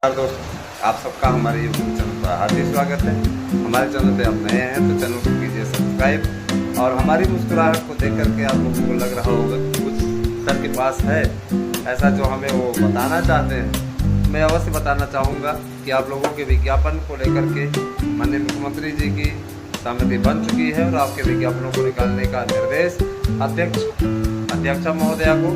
दोस्त, आप सबका हमारे यूट्यूब चैनल पर हार्दिक स्वागत है। हमारे चैनल पे आप नए हैं तो चैनल को कीजिए सब्सक्राइब। और हमारी मुस्कुराहट को देख करके आप लोगों को लग रहा होगा कि कुछ सर के पास है ऐसा जो हमें वो बताना चाहते हैं। मैं अवश्य बताना चाहूँगा कि आप लोगों के विज्ञापन को लेकर के माननीय मुख्यमंत्री जी की सहमति बन चुकी है और आपके विज्ञापनों को निकालने का निर्देश अध्यक्षा महोदया को,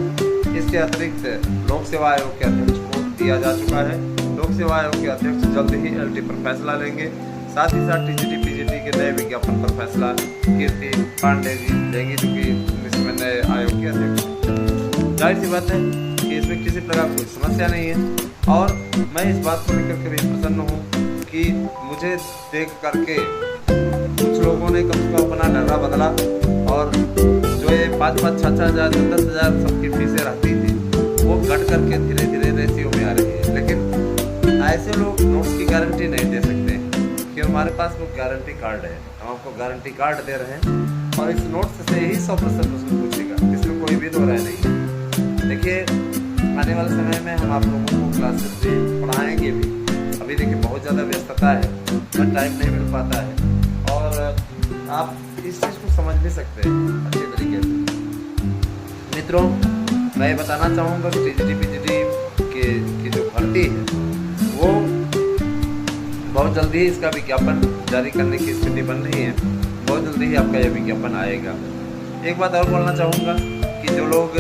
इसके अतिरिक्त लोक सेवा आयोग के अध्यक्ष को दिया जा चुका है। लोक सेवा आयोग के अध्यक्ष जल्द ही एलटी पर फैसला लेंगे। साथ ही साथ टीजीटी पीजीटी के नए विज्ञापन पर फैसला कीर्ति पांडे जी लेंगी, जो कि इसमें नए आयोग के अध्यक्ष। जाहिर सी बात है कि इसमें किसी प्रकार कोई समस्या नहीं है और मैं इस बात को लेकर के भी प्रसन्न हूँ कि मुझे देख करके कुछ लोगों ने कम से कम अपना डरा बदला और जो ये 5-5, 6-6 हज़ार, 10-10 हज़ार सबकी फीसें रहती थी वो घट करके धीरे धीरे रेशियो में आ रही है। लेकिन ऐसे लोग नोट्स की गारंटी नहीं दे सकते कि हमारे पास वो गारंटी कार्ड है। हम आपको गारंटी कार्ड दे रहे हैं और इस नोट्स से ही 100% उसको पूछेगा, इसमें कोई भी दो राय नहीं है। देखिए, आने वाले समय में हम आप लोगों को क्लासेस भी पढ़ाएंगे भी। अभी देखिए बहुत ज़्यादा व्यस्तता है, पर टाइम नहीं मिल पाता है और आप इस चीज़ को समझ भी सकते हैं अच्छे तरीके से। मित्रों, मैं बताना चाहूँगा कि टीजीटी पीजीटी की जो भर्ती है वो बहुत जल्दी ही इसका विज्ञापन जारी करने की स्थिति बन रही है। बहुत जल्दी ही आपका यह विज्ञापन आएगा। एक बात और बोलना चाहूँगा कि जो लोग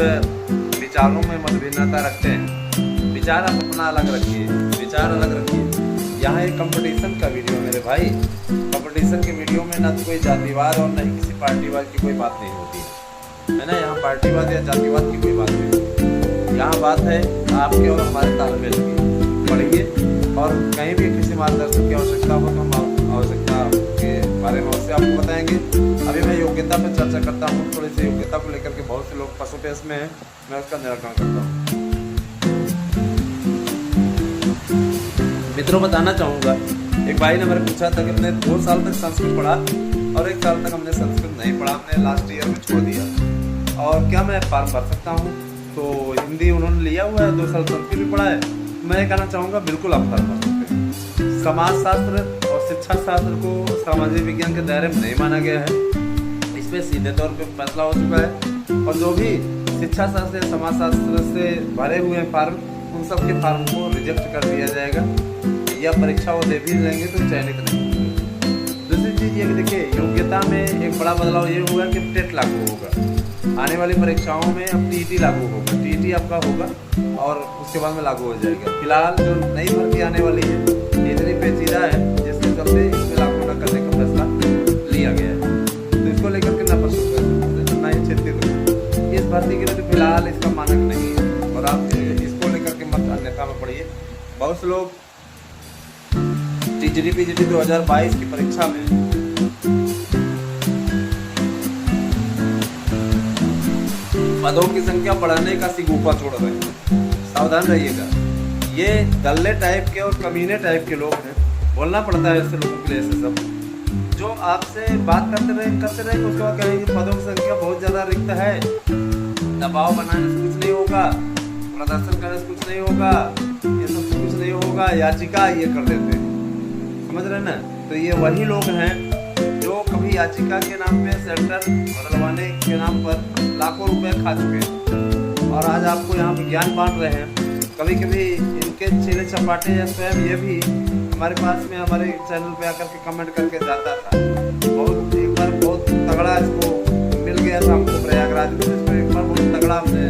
विचारों में मतभिन्नता रखते हैं, विचार आप अपना अलग रखिए, विचार अलग रखिए। यहाँ एक कंपटीशन का वीडियो मेरे भाई, कंपटीशन के वीडियो में ना तो कोई जातिवाद और न ही किसी पार्टीवाद की कोई बात नहीं होती है ना। यहाँ पार्टीवाद या जातिवाद की कोई बात नहीं होती। यहाँ बात है आपके और हमारे तालमेल की। पढ़िए और कहीं भी किसी मार्गदर्शन की आवश्यकता हो तो हम आवश्यकता के बारे में अवश्य आपको बताएंगे। अभी मैं योग्यता पर चर्चा करता हूँ। थोड़ी सी योग्यता को लेकर के बहुत से लोग पसोपेश में हैं, मैं उसका निराकरण करता हूँ। मित्रों, बताना चाहूँगा, एक भाई ने मेरे पूछा था कि हमने 2 साल तक संस्कृत पढ़ा और 1 साल तक हमने संस्कृत नहीं पढ़ा, हमने लास्ट ईयर में छोड़ दिया और क्या मैं फॉर्म भर सकता हूँ? तो हिंदी उन्होंने लिया हुआ है, 2 साल संस्कृत भी पढ़ा है। मैं ये कहना चाहूँगा बिल्कुल आप फॉर्म भर सकते हैं। समाजशास्त्र और शिक्षा शास्त्र को सामाजिक विज्ञान के दायरे में नहीं माना गया है, इस पर सीधे तौर पे फैसला हो चुका है और जो भी शिक्षा शास्त्र या समाजशास्त्र से भरे हुए फार्म, उन सब के फार्म को रिजेक्ट कर दिया जाएगा या परीक्षा वो दे भी लेंगे तो चयनित नहीं होंगे। दूसरी चीज़ ये कि देखिए, योग्यता में एक बड़ा बदलाव ये हुआ कि टेट लागू होगा। आने वाली परीक्षाओं में अब टीईटी लागू होगा, टीईटी आपका होगा और उसके बाद में लागू हो जाएगा। फिलहाल जो नई भर्ती आने वाली है इतनी पेचीदा है जिसके चलते इसमें लागू न करने का फैसला लिया गया है। तो इसको लेकर के ना पसंद ना ही चिंतित हो। इस भर्ती के लिए तो फिलहाल इसका मानक नहीं है और आप इसको लेकर के मत अन्यथा में पढ़िए। बहुत से लोग टीजीटी पीजीटी 2022 की परीक्षा में पदों की संख्या बढ़ाने का सिगुफा छोड़ रहे हैं। सावधान रहिएगा, ये दल्ले टाइप के और कमीने टाइप के लोग हैं। बोलना पड़ता है ऐसे लोगों के लिए, ऐसे सब जो आपसे बात करते रहे उसके बाद कहेंगे पदों की संख्या बहुत ज़्यादा रिक्त है, दबाव बनाने से कुछ नहीं होगा, प्रदर्शन करने से कुछ नहीं होगा, ये सब कुछ नहीं होगा, याचिका ये कर देते हैं। समझ रहे ना? तो ये वही लोग हैं जो कभी याचिका के नाम पे सेंटर बदलवाने के नाम पर लाखों रुपए खा चुके हैं और आज आपको यहाँ पे ज्ञान बांट रहे हैं। कभी कभी इनके चेले चपाटे या स्वयं ये भी हमारे पास में हमारे चैनल पे आकर के कमेंट करके जाता था। बहुत एक बार बहुत तगड़ा इसको मिल गया था हमको प्रयागराज में, इसको एक बार बहुत तगड़ा हमने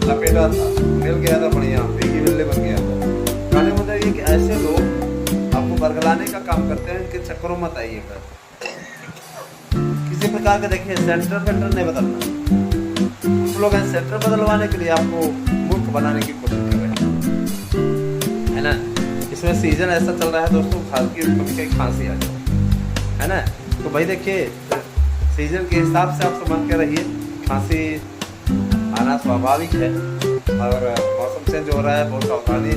लपेटा था, मिल गया था, बढ़िया बिल्ली बिल्ली बन गया था। कहने का मतलब ये कि ऐसे लोग आपको बरगलाने का काम करते हैं, इनके चक्करों मत आइएगा किसी प्रकार का। देखिए, सेंटर नहीं बदलना। कुछ लोग हैं सेंटर बदलवाने के लिए आपको मूर्ख बनाने की कोशिश कर रहे हैं, है ना। इसमें सीजन ऐसा चल रहा है दोस्तों, कभी कहीं खांसी आ जाए, है ना। तो भाई देखिए, सीजन के हिसाब से आप समझ के रहिए, खांसी आना स्वाभाविक है और मौसम चेंज हो रहा है, बहुत सावधानी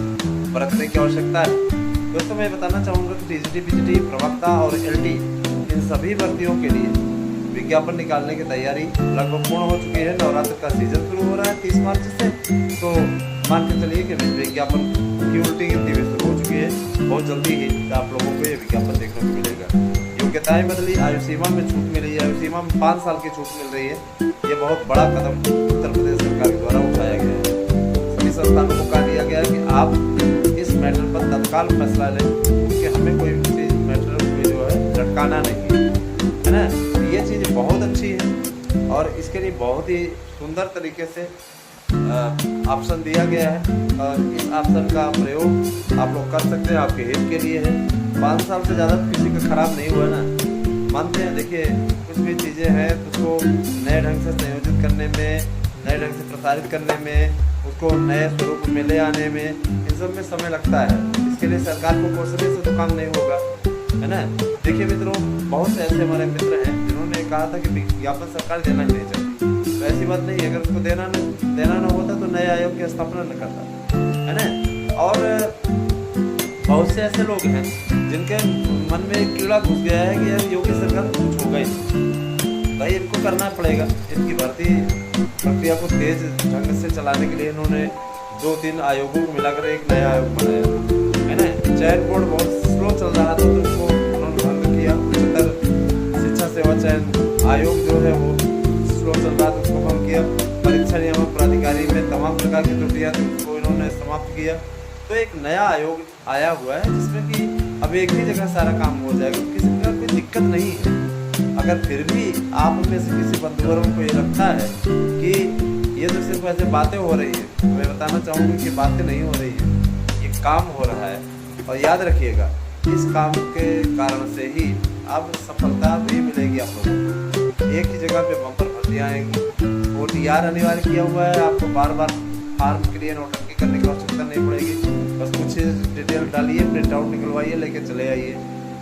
बरतने की आवश्यकता है। दोस्तों, मैं बताना चाहूँगा कि टीजीटी पीजीटी प्रवक्ता और एलटी इन सभी भर्तियों के लिए विज्ञापन निकालने की तैयारी लगभग पूर्ण हो चुकी है। नवरात्र का सीजन शुरू हो रहा है 30 मार्च से, तो मान के चलिए कि विज्ञापन की उल्टी गिनती भी शुरू हो चुकी है। बहुत जल्दी ही आप लोगों को ये विज्ञापन देखने को मिलेगा। योग्यताएं बदली, आयु सीमा में छूट मिली, आयु सीमा में 5 साल की छूट मिल रही है। ये बहुत बड़ा कदम उत्तर प्रदेश सरकार के द्वारा उठाया गया है। सभी संस्थानों को कहा दिया गया है कि आप इस मैटर पर तत्काल फैसला लें, क्योंकि हमें कोई चीज मैटर को जो है लटकाना नहीं है ना। तो ये चीज़ बहुत अच्छी है और इसके लिए बहुत ही सुंदर तरीके से ऑप्शन दिया गया है और इस ऑप्शन का प्रयोग आप लोग कर सकते हैं, आपके हित के लिए है। 5 साल से ज़्यादा किसी का खराब नहीं हुआ ना, मानते हैं। देखिए कुछ भी चीज़ें हैं तो उसको नए ढंग से संयोजित करने में, नए ढंग से प्रसारित करने में, उसको नए स्वरूप में ले आने में, इन सब में समय लगता है। इसके लिए सरकार को कोसने से तो काम नहीं होगा, है ना। देखिए मित्रों, बहुत से ऐसे हमारे मित्र हैं जिन्होंने कहा था कि विज्ञापन सरकार देना ही नहीं चाहिए। तो ऐसी बात नहीं है, अगर उसको देना न होता तो नए आयोग की स्थापना न करता, है ना। और बहुत से ऐसे लोग हैं जिनके मन में एक कीड़ा घुस गया है कि यार योगी सरकार कुछ होगा ही भाई, इनको करना पड़ेगा। इनकी भर्ती प्रक्रिया को तेज ढंग से चलाने के लिए इन्होंने 2-3 आयोगों को मिलाकर एक नया आयोग बनाया, है ना। चयन बोर्ड बहुत स्लो चल रहा था तो उसको उन्होंने भंग किया। उच्चतर शिक्षा सेवा चयन आयोग जो है वो स्लो चल रहा था, उसको भंग किया। परीक्षा नियामक प्राधिकारी में तमाम प्रकार की त्रुटियां थी, उसको इन्होंने समाप्त किया। तो एक नया आयोग आया हुआ है जिसमें कि अब एक ही जगह सारा काम हो जाएगा, किसी प्रकार कोई दिक्कत नहीं है। अगर फिर भी आप में से किसी बंधुवर्ग को ये लगता है कि ये तो सिर्फ ऐसे बातें हो रही है, तो मैं बताना चाहूँगा कि बातें नहीं हो रही है, ये काम हो रहा है। और याद रखिएगा, इस काम के कारण से ही अब सफलता भी मिलेगी आप लोगों को। एक ही जगह पे बम्पर भर्तियाँ आएंगी। OTR अनिवार्य किया हुआ है, आपको बार बार फार्म के लिए नोटंकी करने की आवश्यकता नहीं पड़ेगी। बस कुछ डिटेल डालिए, प्रिंट आउट निकलवाइए, लेके चले आइए।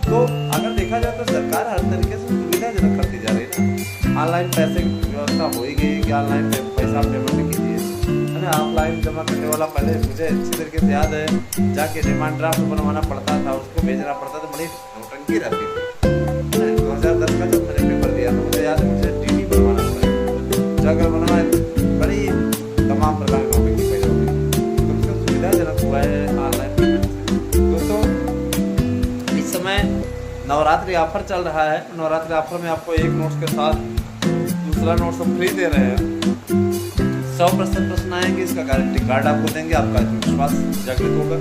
तो अगर देखा जाए तो सरकार हर तरीके से सुविधाजनक करती जा रही है ना। ऑनलाइन पैसे की व्यवस्था हो ही गई कि ऑनलाइन पैसा पेमेंट कीजिए, है ना। ऑफलाइन जमा करने वाला पहले मुझे अच्छी तरीके से याद है, जाके डिमांड ड्राफ्ट बनवाना पड़ता था, उसको भेजना पड़ता था, बड़ी नोटंकी रहती थी। 2010 का जब मैंने पेपर दिया तो मुझे याद है, मुझे DD बनवाना पड़ेगा, जाकर बनवाए, बड़ी तमाम प्रकार की नोटंकी पैदा हुई। तो उसका सुविधाजनक हुआ है ऑनलाइन पेमेंट से। दोस्तों, इस समय नवरात्रि ऑफर चल रहा है। नवरात्रि ऑफर में आपको एक नोट्स के साथ दूसरा नोट्स हम फ्री दे रहे हैं। 100% प्रश्न आएंगे, इसका गारंटी कार्ड आपको देंगे, आपका विश्वास जागृत होगा।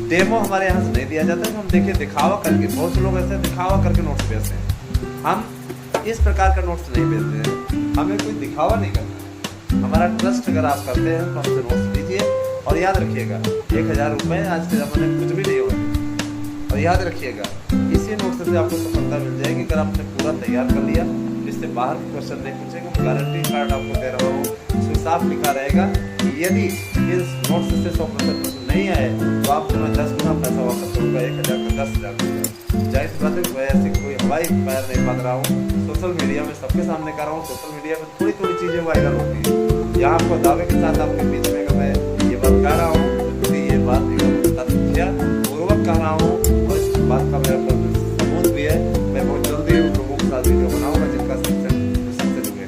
डेमो हमारे यहाँ से नहीं दिया जाता है, हम देखिए दिखावा करके, बहुत से लोग ऐसे दिखावा करके नोट्स भेजते हैं। हम इस प्रकार का नोट्स नहीं भेजते हैं, हमें कोई दिखावा नहीं करना। हमारा ट्रस्ट अगर आप करते हैं तो हमसे नोट्स लीजिए। और याद रखिएगा, 1000 रुपये आज के ज़माने में कुछ भी नहीं होगा। और याद रखिएगा, इसी नोट्स से आपको सफलता मिल जाएगी अगर आपने पूरा तैयार कर लिया। इससे बाहर क्वेश्चन नहीं पूछेंगे। गारंटी कार्ड आपको दे रहा हूँ, उसमें साफ लिखा रहेगा कि यदि इस नोट्स से 100% प्रश्न नहीं आए तो आप तुम्हें 10 गुना पैसा वापस करूँगा, 1000 का 10,000 दूंगा। जाहिर सी बात है, मैं ऐसी कोई हवाई पैर नहीं बांध रहा हूँ। सोशल मीडिया में सबके सामने कर रहा हूँ। सोशल मीडिया में थोड़ी थोड़ी चीज़ें वायरल होती है। यहाँ आपको दावे के साथ आपके बीच में मैं ये बात कह रहा हूँ कि ये बात तथ्यपूर्वक कह रहा हूँ और इस बात का मेरे पास सबूत भी है। मैं बहुत जल्दी उन लोगों के साथ वीडियो बनाऊंगा जिनका सक्सेस हुए।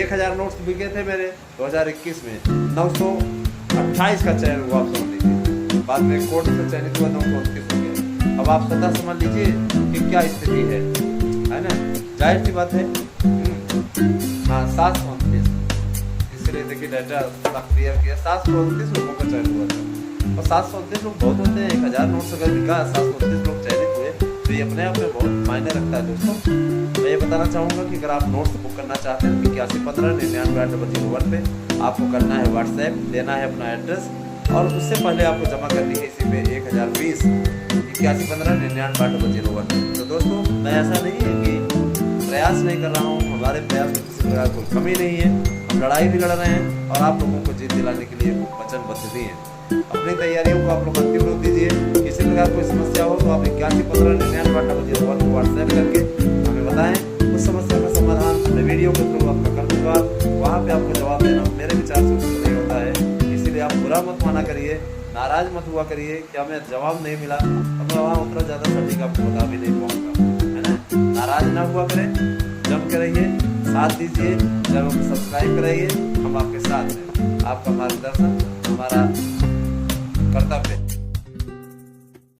1000 नोट्स बिके थे मेरे 2021 में, 928 का चयन हुआ, आप समझ लीजिए। बाद में कोर्ट से चयनित हुआ 929 हो गया। अब आप स्वतः समझ लीजिए कि क्या स्थिति है ना। जाहिर सी बात है। हाँ, 729, इसलिए देखिए डाटा क्लियर किया, 729 लोगों का चयन हुआ था। और 729 लोग बहुत होते हैं। 1000 नोट्स अगर बिका, 729 लोग चयनित हुए, तो ये अपने आप में बहुत मायने रखता है। दोस्तों, मैं ये बताना चाहूँगा कि अगर आप नोट्स बुक करना चाहते हैं 8115998801 पे आपको करना है व्हाट्सएप, देना है अपना एड्रेस और उससे पहले आपको जमा करनी है इसी पे 1020 8115998801। तो दोस्तों, मैं ऐसा नहीं है कि प्रयास नहीं कर रहा हूँ, हमारे प्रयास में किसी प्रकार कोई कमी नहीं है। हम लड़ाई भी लड़ रहे हैं और आप लोगों को जीत दिलाने के लिए वचनबद्ध भी हैं। अपनी तैयारियों को आप लोग अंतिम रूप दीजिए। किसी प्रकार कोई समस्या हो तो आप 8115998801 को व्हाट्सएप करके हमें बताएं। उस समस्या का समाधान मैं वीडियो के थ्रू आपका कर दूँगा। वहाँ पे आपको जवाब देना मेरे विचार से उचित नहीं होता है, इसीलिए आप बुरा मत माना करिए, नाराज मत हुआ करिए कि हमें जवाब नहीं मिला। अब मैं वहाँ उतना ज़्यादा सटीक आपको बता भी नहीं पाऊँगा, है ना। नाराज ना हुआ करें, जम के रहिए, साथ दीजिए, चैनल को सब्सक्राइब कराइए। हम आपके साथ हैं, आपका मार्गदर्शन हमारा कर्तव्य है।